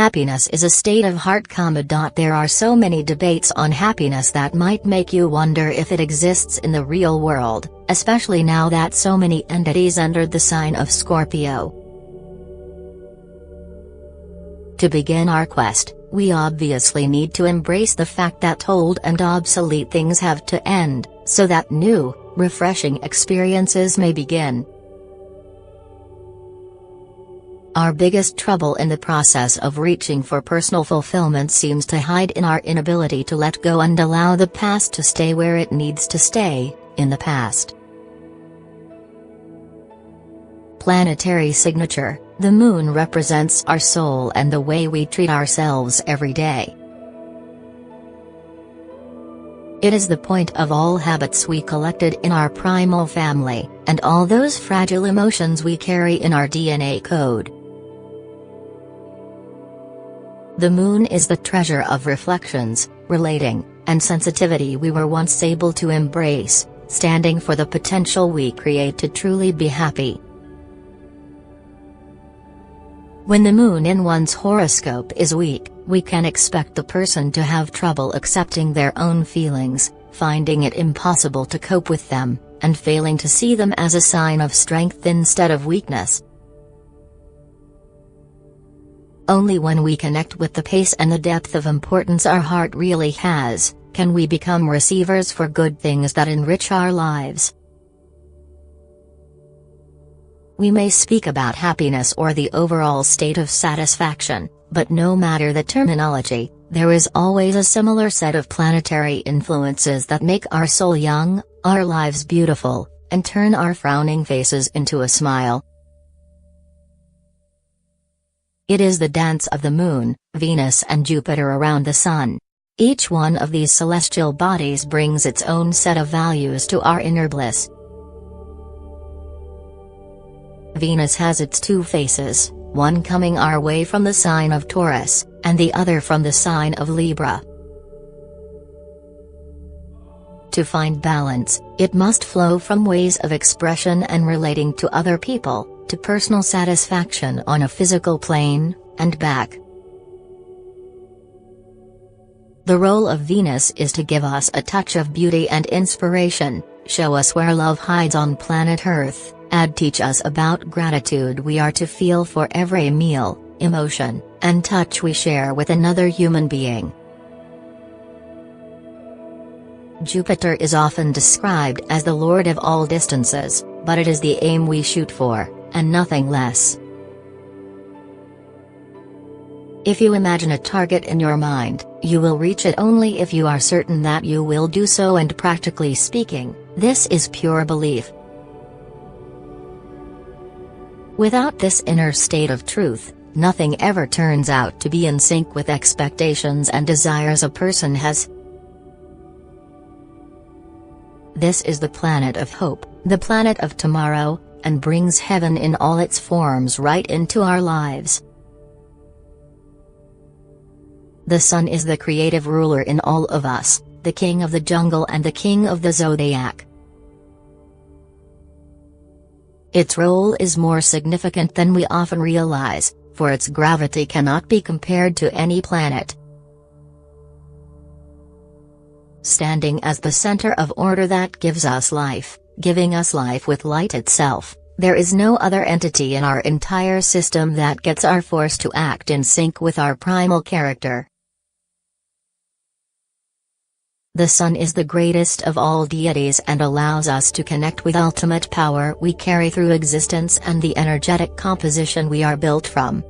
Happiness is a state of heart, There are so many debates on happiness that might make you wonder if it exists in the real world, especially now that so many entities entered the sign of Scorpio. To begin our quest, we obviously need to embrace the fact that old and obsolete things have to end, so that new, refreshing experiences may begin. Our biggest trouble in the process of reaching for personal fulfillment seems to hide in our inability to let go and allow the past to stay where it needs to stay, in the past. Planetary signature: the moon represents our soul and the way we treat ourselves every day. It is the point of all habits we collected in our primal family, and all those fragile emotions we carry in our DNA code. The moon is the treasure of reflections, relating, and sensitivity we were once able to embrace, standing for the potential we create to truly be happy. When the moon in one's horoscope is weak, we can expect the person to have trouble accepting their own feelings, finding it impossible to cope with them, and failing to see them as a sign of strength instead of weakness. Only when we connect with the pace and the depth of importance our heart really has, can we become receivers for good things that enrich our lives. We may speak about happiness or the overall state of satisfaction, but no matter the terminology, there is always a similar set of planetary influences that make our soul young, our lives beautiful, and turn our frowning faces into a smile. It is the dance of the Moon, Venus and Jupiter around the Sun. Each one of these celestial bodies brings its own set of values to our inner bliss. Venus has its two faces, one coming our way from the sign of Taurus, and the other from the sign of Libra. To find balance, it must flow from ways of expression and relating to other people, to personal satisfaction on a physical plane, and back. The role of Venus is to give us a touch of beauty and inspiration, show us where love hides on planet Earth, and teach us about gratitude we are to feel for every meal, emotion, and touch we share with another human being. Jupiter is often described as the lord of all distances, but it is the aim we shoot for, and nothing less. If you imagine a target in your mind, you will reach it only if you are certain that you will do so, and practically speaking, this is pure belief. Without this inner state of truth, nothing ever turns out to be in sync with expectations and desires a person has. This is the planet of hope, the planet of tomorrow, and brings heaven in all its forms right into our lives. The Sun is the creative ruler in all of us, the king of the jungle and the king of the zodiac. Its role is more significant than we often realize, for its gravity cannot be compared to any planet. Standing as the center of order that gives us life, giving us life with light itself, there is no other entity in our entire system that gets our force to act in sync with our primal character. The Sun is the greatest of all deities and allows us to connect with ultimate power we carry through existence and the energetic composition we are built from.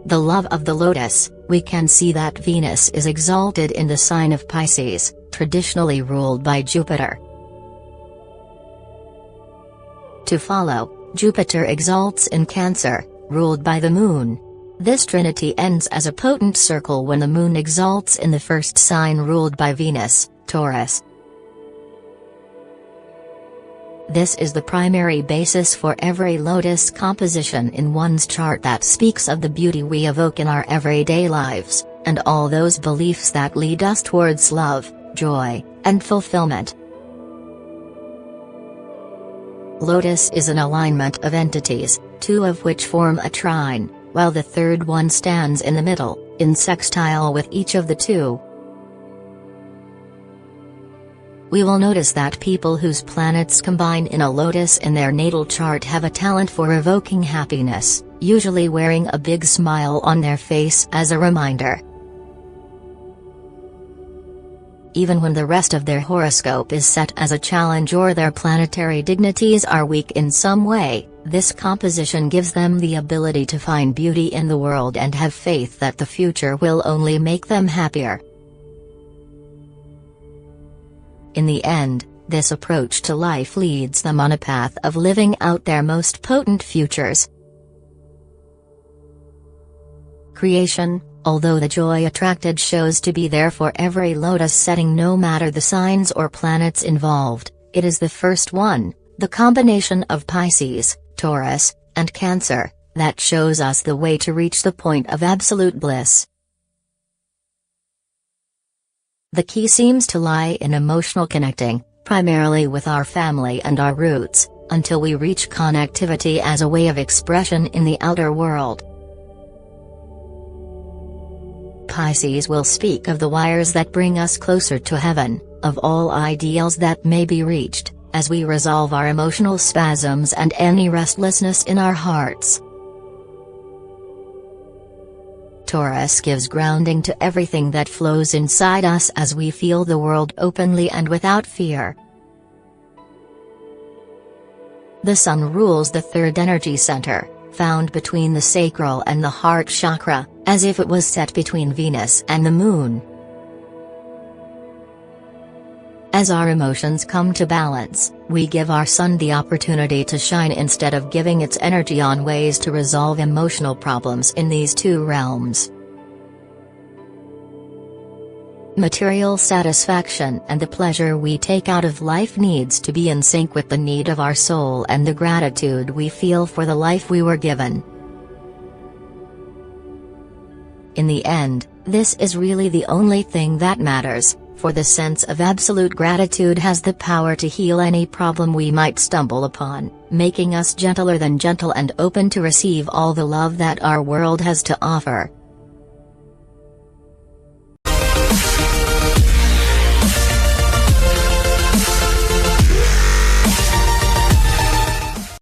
The love of the lotus, we can see that Venus is exalted in the sign of Pisces, traditionally ruled by Jupiter. To follow, Jupiter exalts in Cancer, ruled by the Moon. This trinity ends as a potent circle when the Moon exalts in the first sign ruled by Venus, Taurus. This is the primary basis for every lotus composition in one's chart that speaks of the beauty we evoke in our everyday lives, and all those beliefs that lead us towards love, joy, and fulfillment. Lotus is an alignment of entities, two of which form a trine, while the third one stands in the middle, in sextile with each of the two. We will notice that people whose planets combine in a lotus in their natal chart have a talent for evoking happiness, usually wearing a big smile on their face as a reminder. Even when the rest of their horoscope is set as a challenge or their planetary dignities are weak in some way, this composition gives them the ability to find beauty in the world and have faith that the future will only make them happier. In the end, this approach to life leads them on a path of living out their most potent futures. Creation. Although the joy attracted shows to be there for every lotus setting no matter the signs or planets involved, it is the first one, the combination of Pisces, Taurus, and Cancer, that shows us the way to reach the point of absolute bliss. The key seems to lie in emotional connecting, primarily with our family and our roots, until we reach connectivity as a way of expression in the outer world. Pisces will speak of the wires that bring us closer to heaven, of all ideals that may be reached, as we resolve our emotional spasms and any restlessness in our hearts. Taurus gives grounding to everything that flows inside us as we feel the world openly and without fear. The Sun rules the third energy center, found between the sacral and the heart chakra, as if it was set between Venus and the Moon. As our emotions come to balance, we give our Sun the opportunity to shine instead of giving its energy on ways to resolve emotional problems in these two realms. Material satisfaction and the pleasure we take out of life needs to be in sync with the need of our soul and the gratitude we feel for the life we were given. In the end, this is really the only thing that matters, for the sense of absolute gratitude has the power to heal any problem we might stumble upon, making us gentler than gentle and open to receive all the love that our world has to offer.